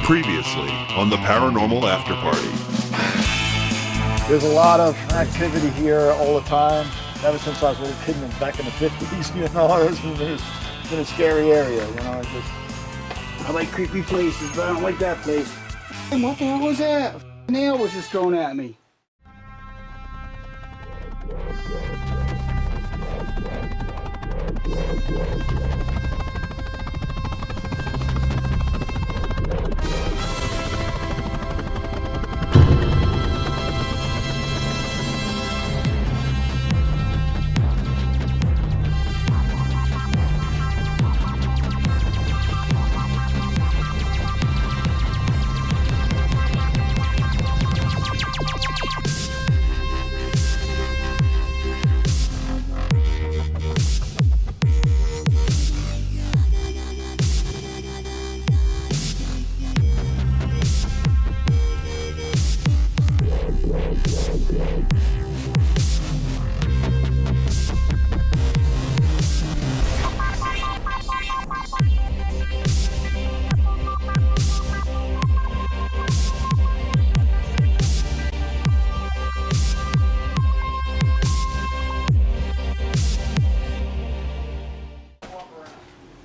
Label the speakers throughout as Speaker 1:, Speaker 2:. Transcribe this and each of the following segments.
Speaker 1: Previously on the Paranormal AfterParty.
Speaker 2: There's a lot of activity here all the time. Ever since I was a little kid back in the 50s, you know, it's been a scary area, you know.
Speaker 3: I like creepy places, but I don't like that place. What the hell was that? A nail was just thrown at me.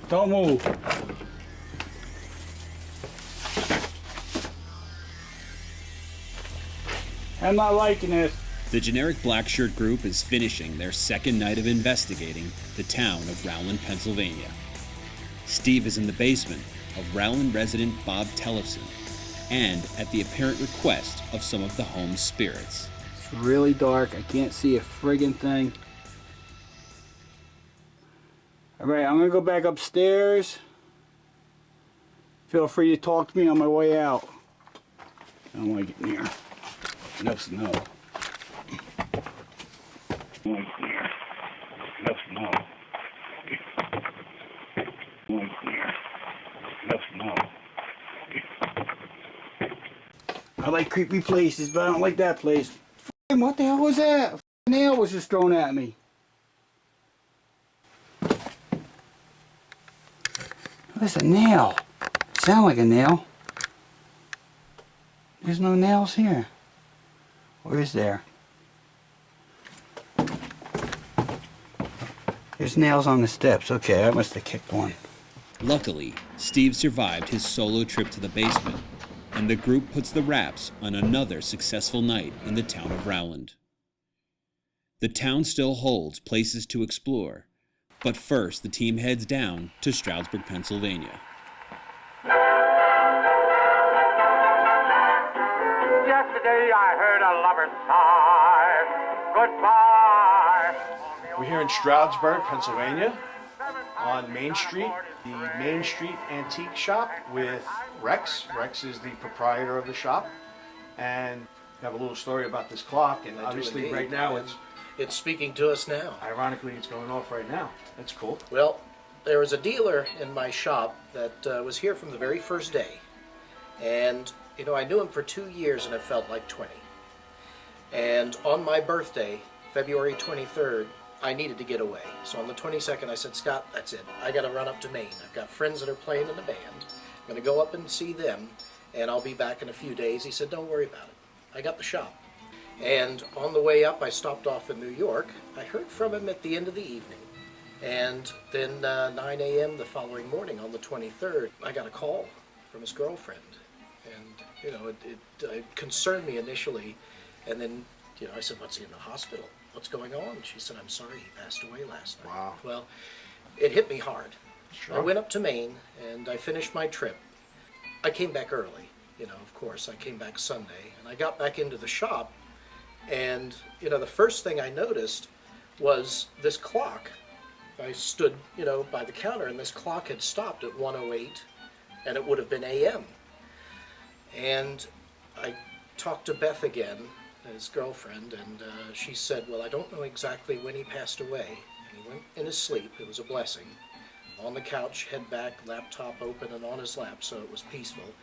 Speaker 3: Don't move. I'm not liking this.
Speaker 4: The generic black shirt group is finishing their second night of investigating the town of Rowland, Pennsylvania. Steve is in the basement of Rowland resident Bob Tellefson, and at the apparent request of some of the home's spirits.
Speaker 3: It's really dark. I can't see a friggin' thing. Alright, I'm gonna go back upstairs. Feel free to talk to me on my way out. I don't want to get near. No snow. No snow. No snow. I like creepy places, but I don't like that place. What the hell was that? A nail was just thrown at me. What's a nail? Sound like a nail. There's no nails here. Or is there? There's nails on the steps. Okay, I must have kicked one.
Speaker 4: Luckily, Steve survived his solo trip to the basement, and the group puts the wraps on another successful night in the town of Rowland. The town still holds places to explore, but first the team heads down to Stroudsburg, Pennsylvania.
Speaker 5: Yesterday I heard a lover's sigh. Goodbye.
Speaker 6: We're here in Stroudsburg, Pennsylvania, on Main Street, the Main Street Antique Shop with Rex. Rex is the proprietor of the shop, and we have a little story about this clock, and obviously right now
Speaker 7: It's speaking to us now.
Speaker 6: ironically, it's going off right now. That's cool.
Speaker 7: Well, there was a dealer in my shop that was here from the very first day. And, you know, I knew him for 2 years and it felt like 20. And on my birthday, February 23rd, I needed to get away. So on the 22nd, I said, Scott, that's it. I got to run up to Maine. I've got friends that are playing in the band. I'm going to go up and see them, and I'll be back in a few days. He said, don't worry about it. I got the shop. And on the way up, I stopped off in New York. I heard from him at the end of the evening. And then 9 a.m. the following morning on the 23rd, I got a call from his girlfriend. And, you know, it concerned me initially. And then, you know, I said, what's he in the hospital? What's going on? She said, I'm sorry, he passed away last night.
Speaker 6: Wow.
Speaker 7: Well, it hit me hard.
Speaker 6: Sure.
Speaker 7: I went up to Maine and I finished my trip. I came back early, you know, of course. I came back Sunday and I got back into the shop. And, you know, the first thing I noticed was this clock. I stood, you know, by the counter, and this clock had stopped at 1:08, and it would have been a.m. And I talked to Beth again, his girlfriend, and she said, well, I don't know exactly when he passed away. And he went in his sleep. It was a blessing. On the couch, head back, laptop open, and on his lap, so it was peaceful.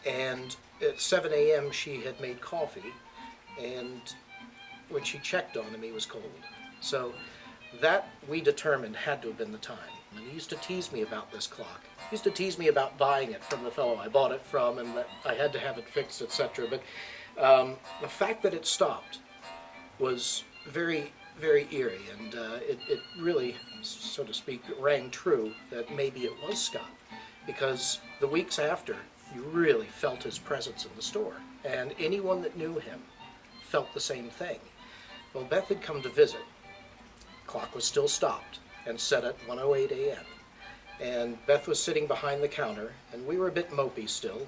Speaker 7: And at 7 a.m., she had made coffee, and when she checked on him, he was cold. So that, we determined, had to have been the time. and he used to tease me about this clock. He used to tease me about buying it from the fellow I bought it from, and that I had to have it fixed, etc. But the fact that it stopped was very, very eerie, and it really, so to speak, rang true that maybe it was Scott, because the weeks after, you really felt his presence in the store, and anyone that knew him felt the same thing. Well, Beth had come to visit. The clock was still stopped and set at 1:08 a.m. And Beth was sitting behind the counter, and we were a bit mopey still,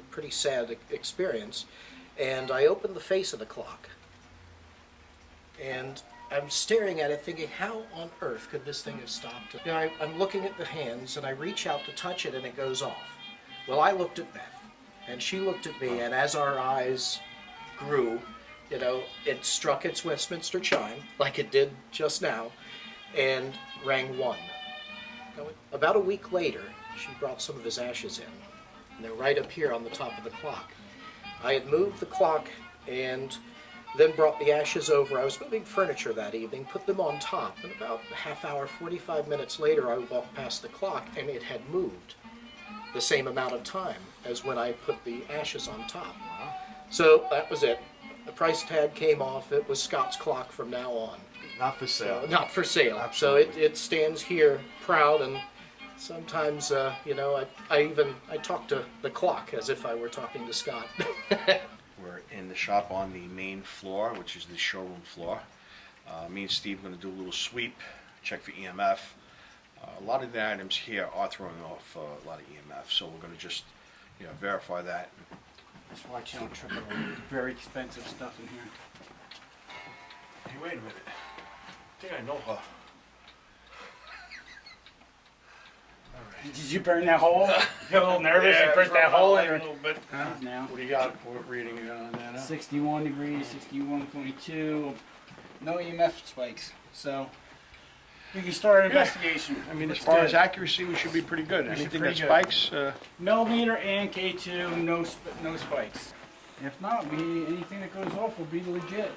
Speaker 7: pretty sad experience. And I opened the face of the clock, and I'm staring at it thinking, how on earth could this thing have stopped? I'm looking at the hands, and I reach out to touch it, and it goes off. Well, I looked at Beth, and she looked at me, and as our eyes grew, it struck its Westminster chime, like it did just now, and rang 1. Now, about a week later, she brought some of his ashes in, and they're right up here on the top of the clock. I had moved the clock and then brought the ashes over. I was moving furniture that evening, put them on top, and about a half hour, 45 minutes later, I walked past the clock, and it had moved the same amount of time as when I put the ashes on top. So that was it. The price tag came off. It was Scott's clock from now on.
Speaker 6: Not for sale.
Speaker 7: Not for sale.
Speaker 6: Absolutely.
Speaker 7: So it stands here proud, and sometimes, I talk to the clock as if I were talking to Scott.
Speaker 6: We're in the shop on the main floor, which is the showroom floor. Me and Steve are going to do a little sweep, check for EMF. A lot of the items here are throwing off a lot of EMF, so we're going to just, verify that.
Speaker 3: Just watch you don't trip over very expensive stuff in here.
Speaker 6: Hey, wait a minute. I think I know her.
Speaker 3: Did you burn that hole? You got a little nervous?
Speaker 6: Yeah,
Speaker 3: You burnt that hole in
Speaker 6: a little bit.
Speaker 3: now.
Speaker 6: What do you got? What reading you got on that?
Speaker 3: 61 degrees, 61.2. No EMF spikes. So we can start an investigation.
Speaker 6: I mean, as
Speaker 3: Let's
Speaker 6: far
Speaker 3: do
Speaker 6: as
Speaker 3: it.
Speaker 6: accuracy, we should be pretty good.
Speaker 3: We should
Speaker 6: Anything
Speaker 3: pretty
Speaker 6: that
Speaker 3: good.
Speaker 6: spikes,
Speaker 3: Millimeter and K2, no spikes. If not, anything that goes off will be legit.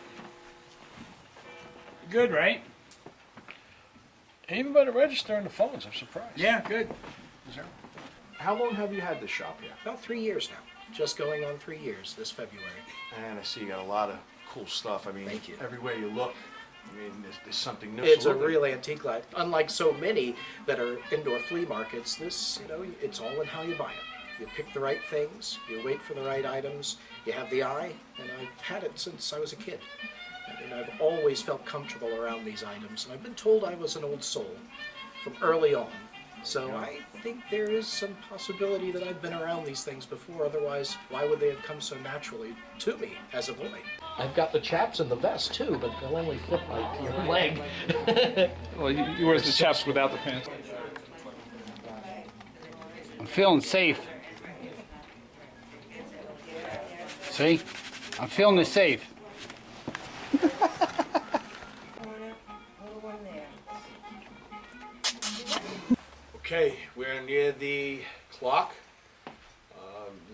Speaker 3: Good, right?
Speaker 6: even by the register and the phones, I'm surprised.
Speaker 3: Yeah, good.
Speaker 6: How long have you had this shop here?
Speaker 7: About 3 years now. Just going on 3 years this February.
Speaker 6: And I see you got a lot of cool stuff. I mean,
Speaker 7: Thank you.
Speaker 6: everywhere you look, I mean, there's something new.
Speaker 7: It's
Speaker 6: So
Speaker 7: a
Speaker 6: what-
Speaker 7: real antique light. Unlike so many that are indoor flea markets, this, it's all in how you buy it. You pick the right things, you wait for the right items, you have the eye, and I've had it since I was a kid. And I've always felt comfortable around these items, and I've been told I was an old soul from early on. So I think there is some possibility that I've been around these things before, otherwise why would they have come so naturally to me as a boy? I've got the chaps in the vest too, but they'll only fit like your leg.
Speaker 8: Well, he wears the chaps without the pants.
Speaker 3: I'm feeling safe. See? I'm feeling it safe.
Speaker 6: Okay, we're near the clock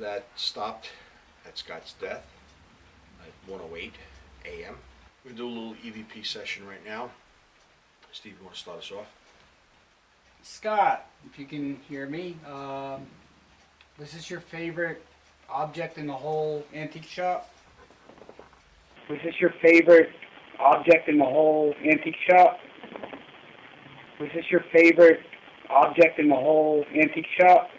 Speaker 6: that stopped at Scott's death at 1:08 a.m. We're gonna do a little EVP session right now. Steve, you want to start us off?
Speaker 3: Scott, if you can hear me, this is your favorite object in the whole antique shop? Was this your favorite object in the whole antique shop? Was this your favorite object in the whole antique shop?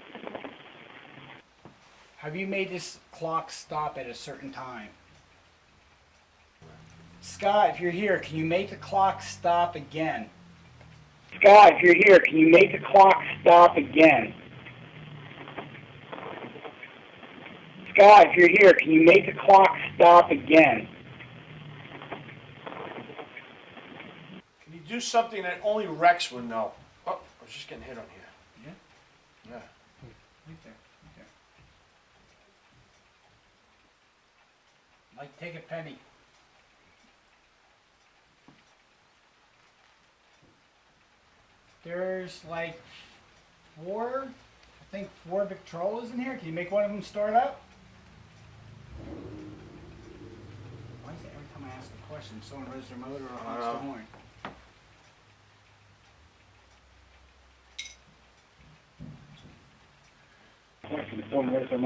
Speaker 3: Have you made this clock stop at a certain time? Scott, if you're here, can you make the clock stop again? Scott, if you're here, can you make the clock stop again? Scott, if you're here, can you make the clock stop again?
Speaker 6: Can you do something that only Rex would know? Oh, I was just getting hit on here.
Speaker 3: Yeah?
Speaker 6: Yeah.
Speaker 3: Right there. Like, take a penny. There's like four Victrolas in here. Can you make one of them start up? Why is it every time I ask a question, someone revs their motor or honks the horn?
Speaker 2: Where's the motor? Where's the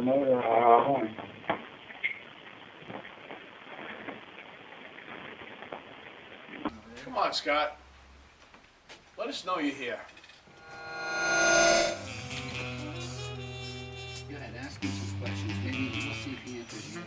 Speaker 2: motor?
Speaker 6: Come on, Scott. Let us know you're here.
Speaker 3: Go ahead, ask him some questions. Maybe we'll see if he answers you.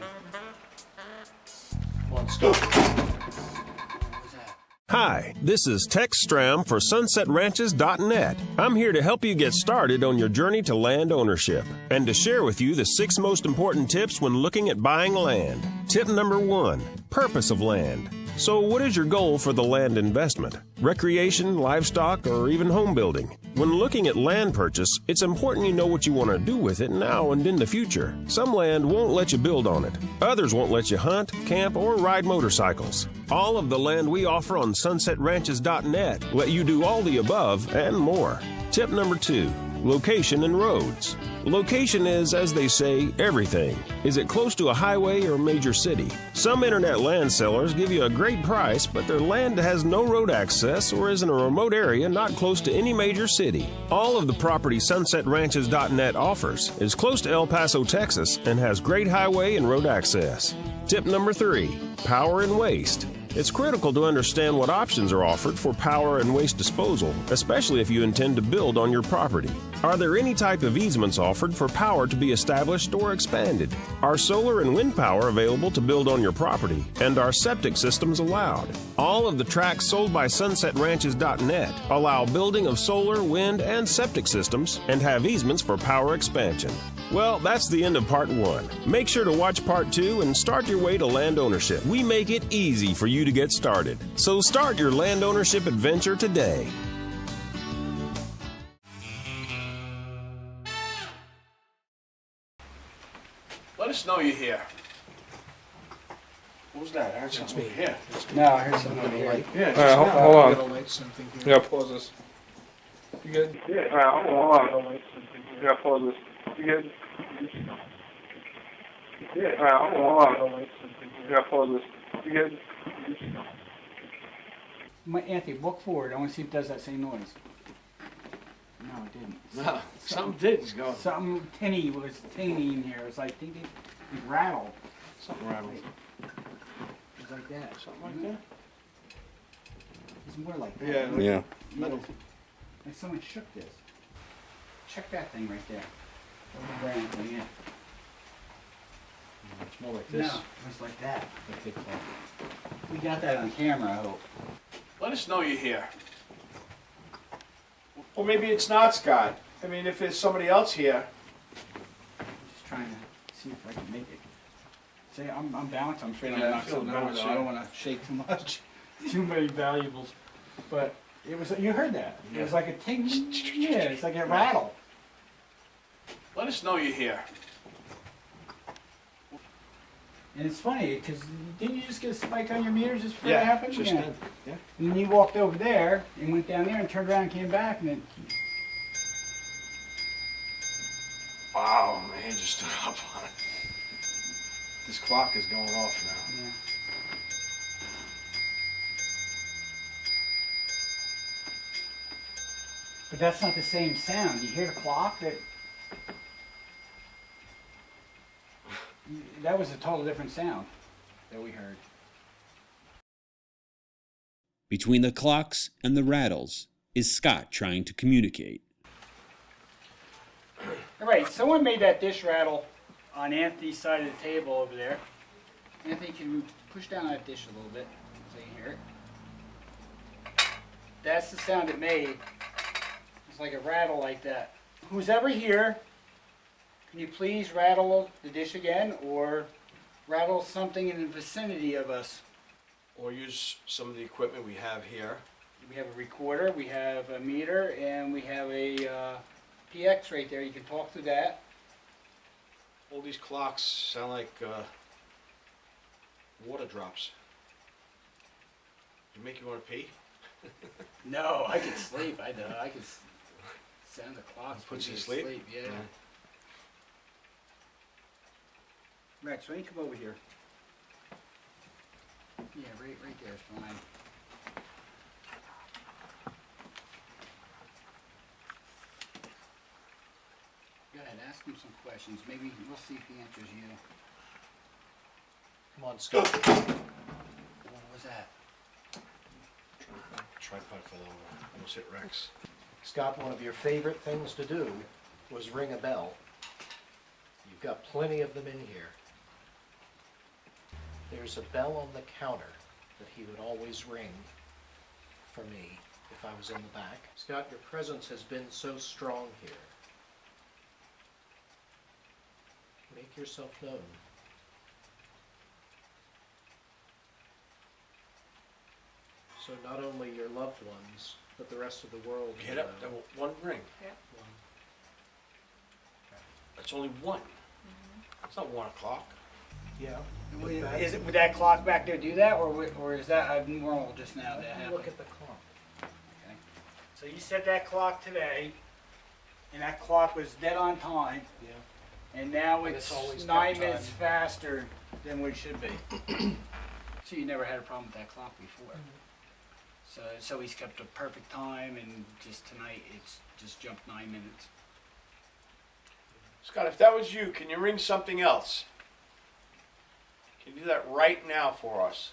Speaker 6: Come on, Scott.
Speaker 3: What was that?
Speaker 9: Hi, this is Tex Stram for SunsetRanches.net. I'm here to help you get started on your journey to land ownership and to share with you the 6 most important tips when looking at buying land. Tip number 1, purpose of land. So what is your goal for the land investment? Recreation, livestock, or even home building? When looking at land purchase, it's important you know what you want to do with it now and in the future. Some land won't let you build on it. Others won't let you hunt, camp, or ride motorcycles. All of the land we offer on SunsetRanches.net let you do all the above and more. Tip number 2, location and roads. Location is, as they say, everything. Is it close to a highway or major city? Some internet land sellers give you a great price, but their land has no road access or is in a remote area not close to any major city. All of the property SunsetRanches.net offers is close to El Paso, Texas, and has great highway and road access. Tip number 3, power and waste. It's critical to understand what options are offered for power and waste disposal, especially if you intend to build on your property. Are there any type of easements offered for power to be established or expanded? Are solar and wind power available to build on your property? And are septic systems allowed? All of the tracts sold by SunsetRanches.net allow building of solar, wind, and septic systems and have easements for power expansion. Well, that's the end of part 1. Make sure to watch part 2 and start your way to land ownership. We make it easy for you to get started. So start your land ownership adventure today.
Speaker 6: Let us know you're here. What was that? I heard something over here.
Speaker 3: No, I heard something over here.
Speaker 6: Yeah,
Speaker 8: All right, hold on. Yeah, pause this. You good?
Speaker 10: Yeah, hold on. Yeah, pause this. You good? Yeah, hold on. Yeah, pause this. You good?
Speaker 3: Anthony, walk forward. I want to see if it does that same noise. No, it didn't.
Speaker 6: No, something did. It's going.
Speaker 3: Something tinny was tinny in here. It was like it rattled.
Speaker 6: Something rattled.
Speaker 3: It was like that.
Speaker 6: Something like that?
Speaker 3: It's more like that.
Speaker 6: Yeah.
Speaker 9: Yeah.
Speaker 3: Metal. Like someone shook this. Check that thing right there. The brand thing, yeah.
Speaker 6: It's more like this.
Speaker 3: No, it was like that. We got that on camera, I hope.
Speaker 6: Let us know you're here. Or maybe it's not Scott. I mean, if there's somebody else here.
Speaker 3: I'm just trying to see if I can make it. See, I'm balanced. I'm afraid
Speaker 6: Yeah,
Speaker 3: I'm
Speaker 6: I
Speaker 3: not
Speaker 6: feel
Speaker 3: so good.
Speaker 6: balanced,
Speaker 3: I don't want to shake too much. Too many valuables. But it was. You heard that? It was like a ting. Yeah, it's like a rattle.
Speaker 6: Let us know you're here.
Speaker 3: And it's funny because didn't you just get a spike on your meters just before
Speaker 6: Yeah,
Speaker 3: that happened?
Speaker 6: just did. Yeah.
Speaker 3: And then you walked over there and went down there and turned around and came back and then.
Speaker 6: Wow, man, just stood up on it. This clock is going off now.
Speaker 3: Yeah. But that's not the same sound. You hear the clock? That was a total different sound that we heard.
Speaker 4: Between the clocks and the rattles is Scott trying to communicate.
Speaker 3: All right, someone made that dish rattle on Anthony's side of the table over there. Anthony, can you push down that dish a little bit so you can hear it? That's the sound it made. It's like a rattle like that. Who's ever here, can you please rattle the dish again or rattle something in the vicinity of us?
Speaker 6: Or use some of the equipment we have here.
Speaker 3: We have a recorder, we have a meter, and we have a PX right there. You can talk through that.
Speaker 6: All these clocks sound like water drops. Does it make you want to pee?
Speaker 3: No, I could sleep. I could sound the clocks.
Speaker 6: Puts you to
Speaker 3: put me
Speaker 6: sleep?
Speaker 3: Yeah. Rex, why don't you come over here? Yeah, right there is fine. ask him some questions. Maybe we'll see if he answers you.
Speaker 7: Come on, Scott.
Speaker 3: What was that?
Speaker 6: Tripod fell over. Almost hit Rex.
Speaker 7: Scott, one of your favorite things to do was ring a bell. You've got plenty of them in here. There's a bell on the counter that he would always ring for me if I was in the back. Scott, your presence has been so strong here. Make yourself known. So not only your loved ones, but the rest of the world.
Speaker 6: Get up. That one ring. That's only one. It's not 1 o'clock.
Speaker 7: Yeah.
Speaker 3: Would that clock back there do that, or is that abnormal just now that happened?
Speaker 7: Look at the clock.
Speaker 3: Okay. So you set that clock today, and that clock was dead on time.
Speaker 7: Yeah.
Speaker 3: And now
Speaker 7: And
Speaker 3: it's
Speaker 7: it's always
Speaker 3: 9
Speaker 7: kept
Speaker 3: minutes
Speaker 7: time.
Speaker 3: faster than we should be. So you never had a problem with that clock before. So he's kept a perfect time, and just tonight it's just jumped 9 minutes.
Speaker 6: Scott, if that was you, can you ring something else? Can you do that right now for us?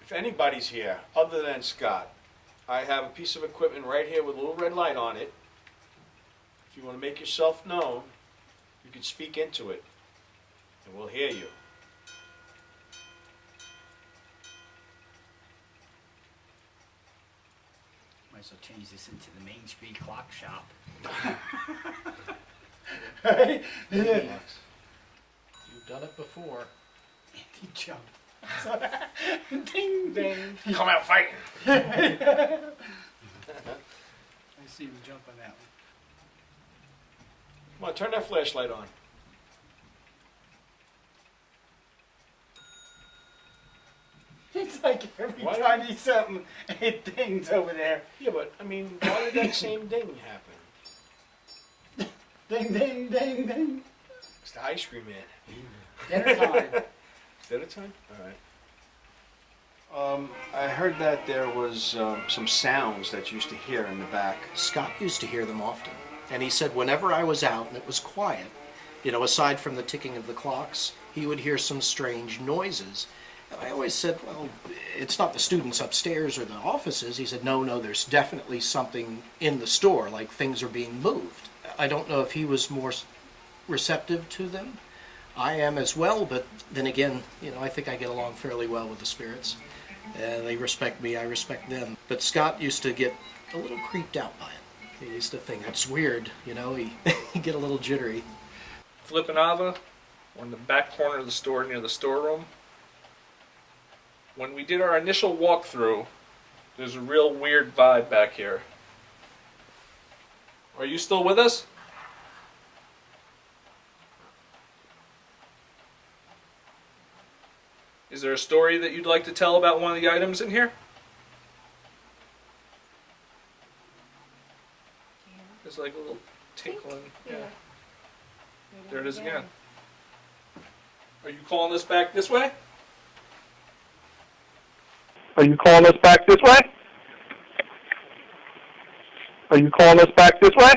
Speaker 6: If anybody's here, other than Scott, I have a piece of equipment right here with a little red light on it. If you want to make yourself known, you can speak into it, and we'll hear you.
Speaker 3: Might as well change this into the Main Street Clock Shop.
Speaker 7: Right? You've done it before.
Speaker 3: He jumped. Ding, ding.
Speaker 6: Come out fighting.
Speaker 3: I see him jump on that one.
Speaker 6: Come on, turn that flashlight on.
Speaker 3: It's like every
Speaker 6: Why
Speaker 3: time he's something, it dings over there.
Speaker 6: Yeah, but, I mean, why did that same ding happen?
Speaker 3: Ding, ding, ding, ding.
Speaker 6: It's the ice cream man.
Speaker 3: Dinner time.
Speaker 6: Dinner time? All right. I heard that there was some sounds that you used to hear in the back.
Speaker 7: Scott used to hear them often. And he said whenever I was out and it was quiet, you know, aside from the ticking of the clocks, he would hear some strange noises. And I always said, well, it's not the students upstairs or the offices. He said, no, there's definitely something in the store, like things are being moved. I don't know if he was more receptive to them. I am as well, but then again, you know, I think I get along fairly well with the spirits. They respect me, I respect them. But Scott used to get a little creeped out by it. He used to think, that's weird, you know, he'd get a little jittery.
Speaker 8: Flippanava, on the back corner of the store near the storeroom. When we did our initial walkthrough, there's a real weird vibe back here. Are you still with us? Is there a story that you'd like to tell about one of the items in here? There's like a little tinkling. Yeah. There it is again. Are you calling us back this way?
Speaker 10: Are you calling us back this way? Are you calling us back this way?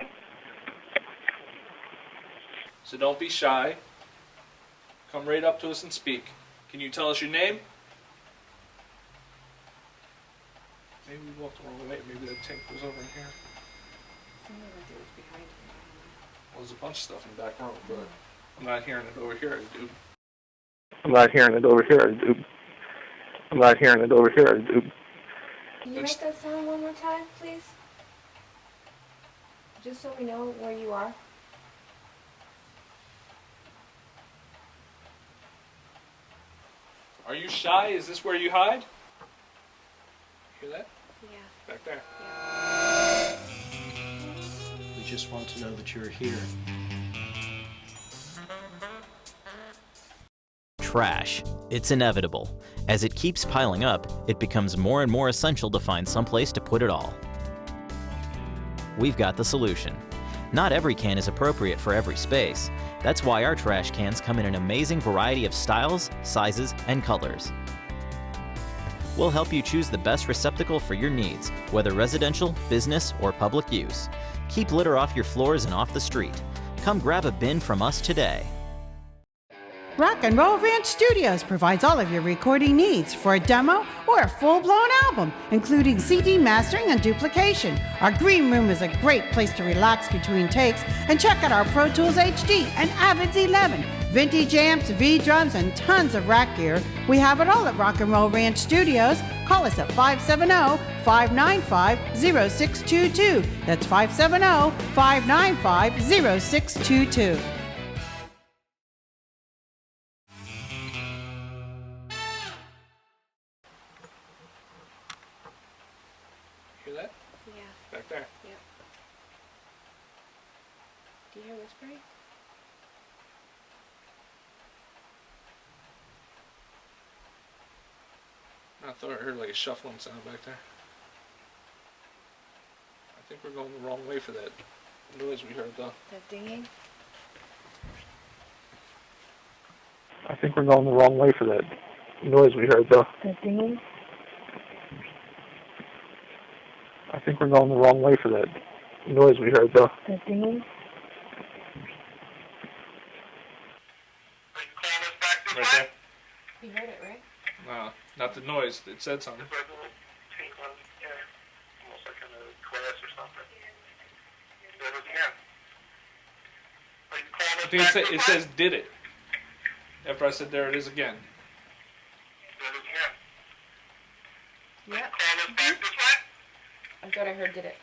Speaker 8: So don't be shy. Come right up to us and speak. Can you tell us your name? Maybe we walked the wrong way. Maybe the tank was over here. Well, there's a bunch of stuff in the back room, but I'm not hearing it over here, dude.
Speaker 10: I'm not hearing it over here, dude. I'm not hearing it over here, dude.
Speaker 11: Can you make that sound one more time, please? Just so we know where you are.
Speaker 8: Are you shy? Is this where you hide? Hear that?
Speaker 11: Yeah.
Speaker 8: Back there.
Speaker 7: We just want to know that you're here.
Speaker 12: Trash. It's inevitable. As it keeps piling up, it becomes more and more essential to find someplace to put it all. We've got the solution. Not every can is appropriate for every space. That's why our trash cans come in an amazing variety of styles, sizes, and colors. We'll help you choose the best receptacle for your needs, whether residential, business, or public use. Keep litter off your floors and off the street. Come grab a bin from us today.
Speaker 13: Rock and Roll Ranch Studios provides all of your recording needs for a demo or a full-blown album, including CD mastering and duplication. Our green room is a great place to relax between takes, and check out our Pro Tools HD and Avids 11, vintage amps, V-drums, and tons of rack gear. We have it all at Rock and Roll Ranch Studios. Call us at 570-595-0622. That's 570-595-0622.
Speaker 8: Hear that?
Speaker 11: Yeah.
Speaker 8: Back there.
Speaker 11: Yep. Do you hear whispering?
Speaker 8: I thought I heard like a shuffling sound back there. I think we're going the wrong way for that noise we heard though.
Speaker 11: That dinging?
Speaker 10: I think we're going the wrong way for that noise we heard, though.
Speaker 11: That dinging?
Speaker 10: I think we're going the wrong way for that noise we heard, though.
Speaker 11: That dinging?
Speaker 8: Right there?
Speaker 11: You heard it, right?
Speaker 8: No, not the noise. It said something. I think it says did it. After I said there it is again.
Speaker 11: Yep. I thought I heard did it.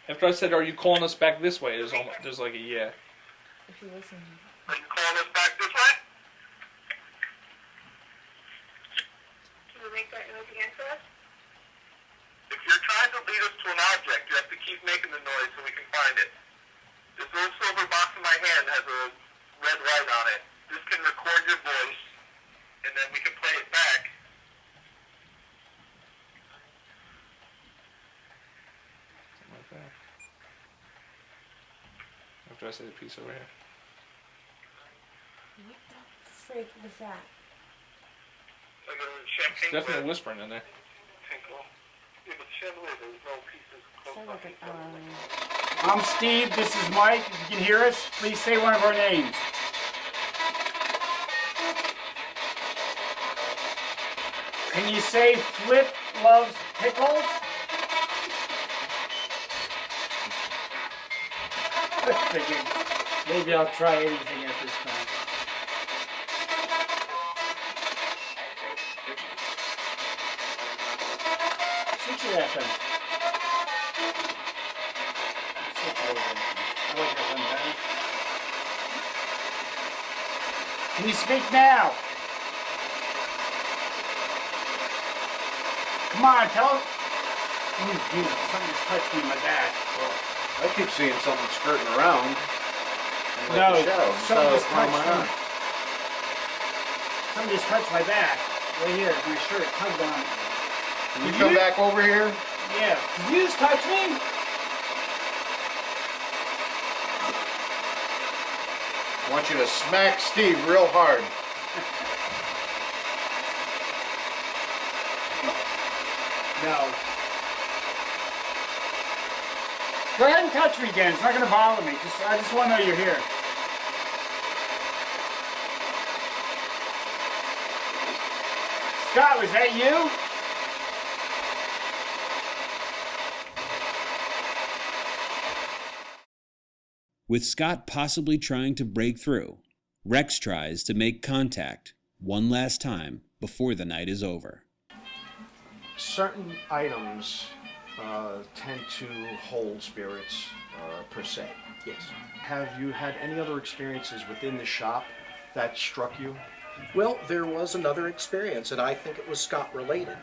Speaker 8: After I said are you calling us back this way, there's like a yeah.
Speaker 11: If you listen.
Speaker 5: Are you calling us back this way? Can you make that noise again for us? If you're trying to lead us to an object, you have to keep making the noise so we can find it. This little silver box in my hand has a red light on it. This can record your voice, and then we can play it back.
Speaker 8: Something like that. After I say the piece over here.
Speaker 11: What the freak was that?
Speaker 5: Like a champagne
Speaker 8: It's definitely
Speaker 5: glass
Speaker 8: whispering in there.
Speaker 5: tinkle. Yeah, but chandelier, there's no pieces close
Speaker 11: Sounds
Speaker 5: by
Speaker 11: like
Speaker 5: each other.
Speaker 3: I'm Steve, this is Mike. If you can hear us, please say one of our names. Can you say Flip loves pickles? Figured maybe I'll try anything at this time. Switch your FM. Can you speak now? Come on, tell us. Dude, something just touched me in my back.
Speaker 6: I keep seeing something skirting around. Like
Speaker 3: No,
Speaker 6: the shadows.
Speaker 3: something just
Speaker 6: Why am
Speaker 3: touched
Speaker 6: I
Speaker 3: me.
Speaker 6: not?
Speaker 3: Something just touched my back. Right here, my shirt tugged on me.
Speaker 6: Can you come back over here?
Speaker 3: Yeah. Did you just touch me?
Speaker 6: I want you to smack Steve real hard.
Speaker 3: No. Go ahead and touch me again. It's not going to bother me. I just want to know you're here. Scott, was that you?
Speaker 4: With Scott possibly trying to break through, Rex tries to make contact one last time before the night is over.
Speaker 6: Certain items tend to hold spirits per se.
Speaker 7: Yes.
Speaker 6: Have you had any other experiences within the shop that struck you?
Speaker 7: Well, there was another experience, and I think it was Scott related.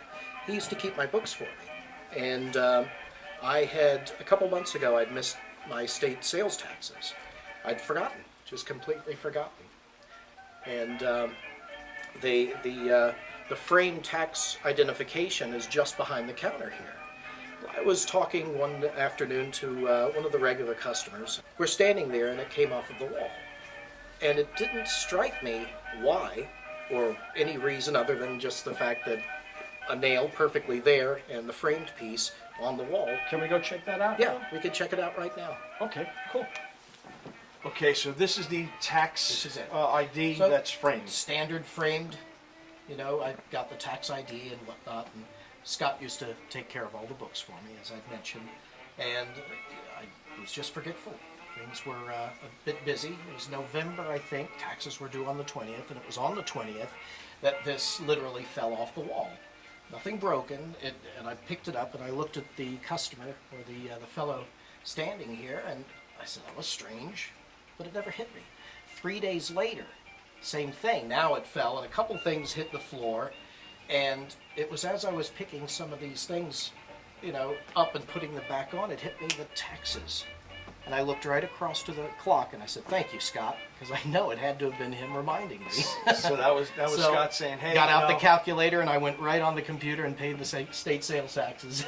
Speaker 7: He used to keep my books for me. And I had, a couple months ago, I'd missed my state sales taxes. I'd forgotten, just completely forgotten. And the frame tax identification is just behind the counter here. I was talking one afternoon to one of the regular customers. We're standing there and it came off of the wall. And it didn't strike me why, or any reason other than just the fact that a nail perfectly there and the framed piece on the wall.
Speaker 6: Can we go check that out?
Speaker 7: Yeah, we could check it out right now.
Speaker 6: Okay, cool. Okay, so this is the tax
Speaker 7: This is it.
Speaker 6: ID
Speaker 7: So,
Speaker 6: that's framed.
Speaker 7: Standard framed. You know, I got the tax ID and whatnot, and Scott used to take care of all the books for me, as I've mentioned, and I was just forgetful. Things were a bit busy. It was November, I think. Taxes were due on the 20th, and it was on the 20th that this literally fell off the wall. Nothing broken, and I picked it up, and I looked at the customer, or the fellow standing here, and I said, that was strange, but it never hit me. 3 days later, same thing. Now it fell, and a couple things hit the floor, and it was as I was picking some of these things, you know, up and putting them back on, it hit me the taxes. And I looked right across to the clock, and I said, thank you, Scott, because I know it had to have been him reminding me.
Speaker 6: So that was so Scott saying, hey,
Speaker 7: got out the calculator, and I went right on the computer and paid the state sales taxes.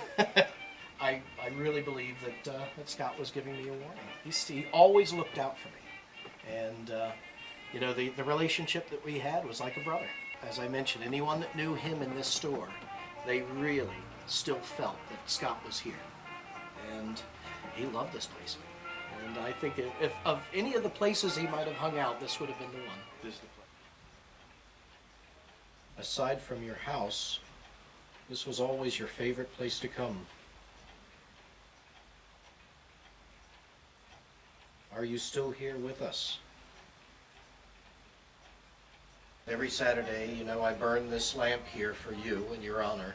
Speaker 7: I really believe that Scott was giving me a warning. He always looked out for me. And, you know, the relationship that we had was like a brother. As I mentioned, anyone that knew him in this store, they really still felt that Scott was here. And he loved this place. And I think if of any of the places he might have hung out, this would have been the one. This is the place. Aside from your house, this was always your favorite place to come. Are you still here with us? Every Saturday, you know, I burn this lamp here for you in your honor.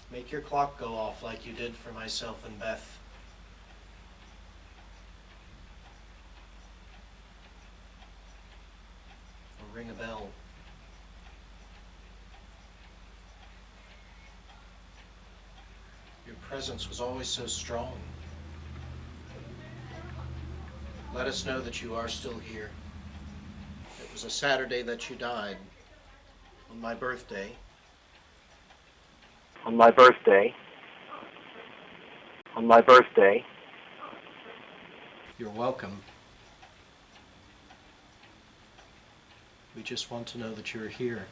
Speaker 7: Make your clock go off like you did for myself and Beth. Or ring a bell. Your presence was always so strong. Let us know that you are still here. It was a Saturday that you died, on my birthday.
Speaker 10: On my birthday. On my birthday.
Speaker 7: You're welcome. We just want to know that you're here.